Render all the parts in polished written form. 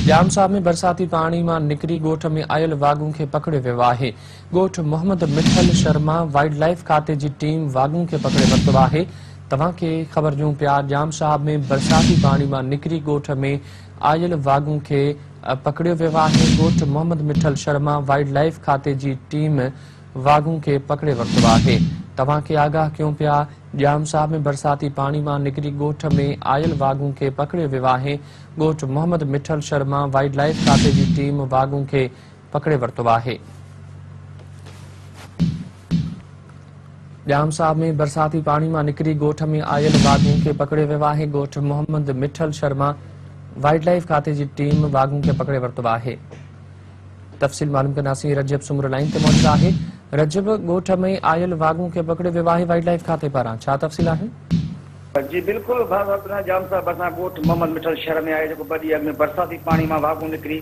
जाम साहब में बरसाती पानी में निकरी गोठ में आयल वागू के पकड़े वियो आहे। गोठ मोहम्मद मिठल शर्मा वाइल्ड लाइफ खाते की टीम वागू के पकड़े वरतो आहे। तव्हां खे ख़बर ॾियूं पिया, जाम साहब में बरसाती पानी में निकरी गोठ में आयल वागू के पकड़ियो वियो आहे। गोठ मोहम्मद मिठल शर्मा वाइल्ड लाइफ खाते की टीम वागू के पकड़े वरतो आहे। तव्हां खे आगाह कयूं पिया, जाम साहब में बरसाती पानी में निकरी गोठ में आयल वागू के पकड़ियो वियो आहे। गोठ मोहम्मद मिठल शर्मा वाइल्ड लाइफ खाते की टीम वागू के पकड़े वरतो आहे। जाम साहब में बरसाती पानी में निकरी गोठ में आयल वागू के पकड़े वियो आहे। गोठ मोहम्मद मिठल शर्मा वाइल्ड लाइफ खाते की टीम वागू के पकड़े वरतो आहे। तफ़सील मालूम कंदासीं। रजब सुमर लाइन ते मौजूद आहे। रजब, गोठ में आयल वागू के पकड़े वियो आहे वाइल्ड लाइफ खाते पारां, छा तफ़सील आहे? जी बिल्कुल जाम साहब असां गोठ मोहम्मद मिठल शहर में आहे, जेको ॿ ॾींहं अॻु में बरसाती पानी में वागू निकिरी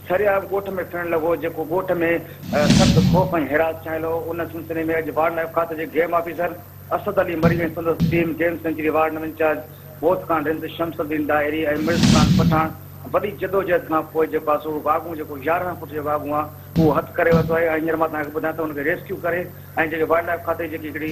सरिया गोठ में फिरण लॻो, जेको गोठ में सख़्तु खौफ़ ऐं हिरास छायल हो। उन सिलसिले में अॼु वाइल्ड लाइफ खाते जे गेम ऑफिसर असद अली मरी ऐं संदसि team game sanctuary ward number incharge Bhoth Khan Rind Shamsuddin दायरी ऐं मिर्ज़ खान पठान वॾी जदोजहद खां पोइ जेको आहे सो वागू जेको 11 फुट जो वागू आहे उहो हथु करे वरितो आहे। हींअर मां तव्हांखे ॿुधायां त हुनखे रेस्क्यू करे ऐं जेके वाइल्ड लाइफ खाते जेकी हिकिड़ी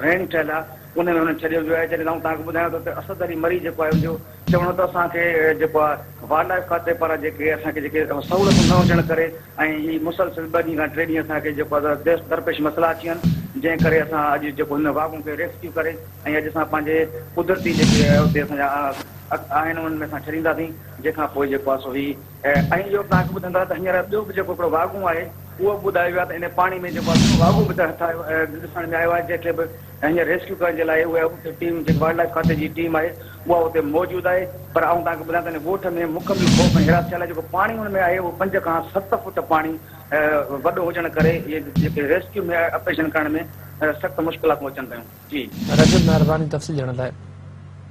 रेंग ठहियल आहे उन में हुन छॾियो वियो आहे। जॾहिं तव्हांखे ॿुधायां त असद अली मरी जेको आहे हुनजो चवणो त असांखे जेको आहे वाइल्ड लाइफ खाते पारां जेके असांखे जेके सहूलियतूं न हुजण करे ऐं हीअ मुसलसिल 2 ॾींहं खां 3 ॾींहं असांखे जेको आहे दरपेश मसइला अची वञनि, जंहिं करे असां अॼु जेको हिन वागू खे रेस्क्यू करे ऐं अॼु असां पंहिंजे कुदरती जेके हुते असांजा आहिनि उन्हनि में असां छॾींदासीं। जंहिंखां पोइ जेको आहे सो ही ऐं इहो तव्हांखे ॿुधंदा त हींअर ॿियो बि जेको हिकिड़ो वागू आहे उहो ॿुधायो वियो आहे त इन पाणी में जेको आहे वागू बि ॾिसण में आयो आहे, जंहिंखे बि हींअर रेस्क्यू करण जे लाइ उहा टीम जेकी वाइल्ड लाइफ खाते जी टीम आहे उहा उते मौजूदु आहे। पर आऊं तव्हांखे ॿुधायां त हिन ॻोठ में मुकमिल खौफ़ ऐं हिरास थियल आहे। जेको पाणी हुन में आहे उहो 5 खां 7 फुट पाणी वॾो हुजण करे इहे जेके रेस्क्यू में ऑपरेशन करण में सख़्तु मुश्किलातूं अचनि पियूं। जी रजब, महिरबानी तफ़सील ॼाणण लाइ।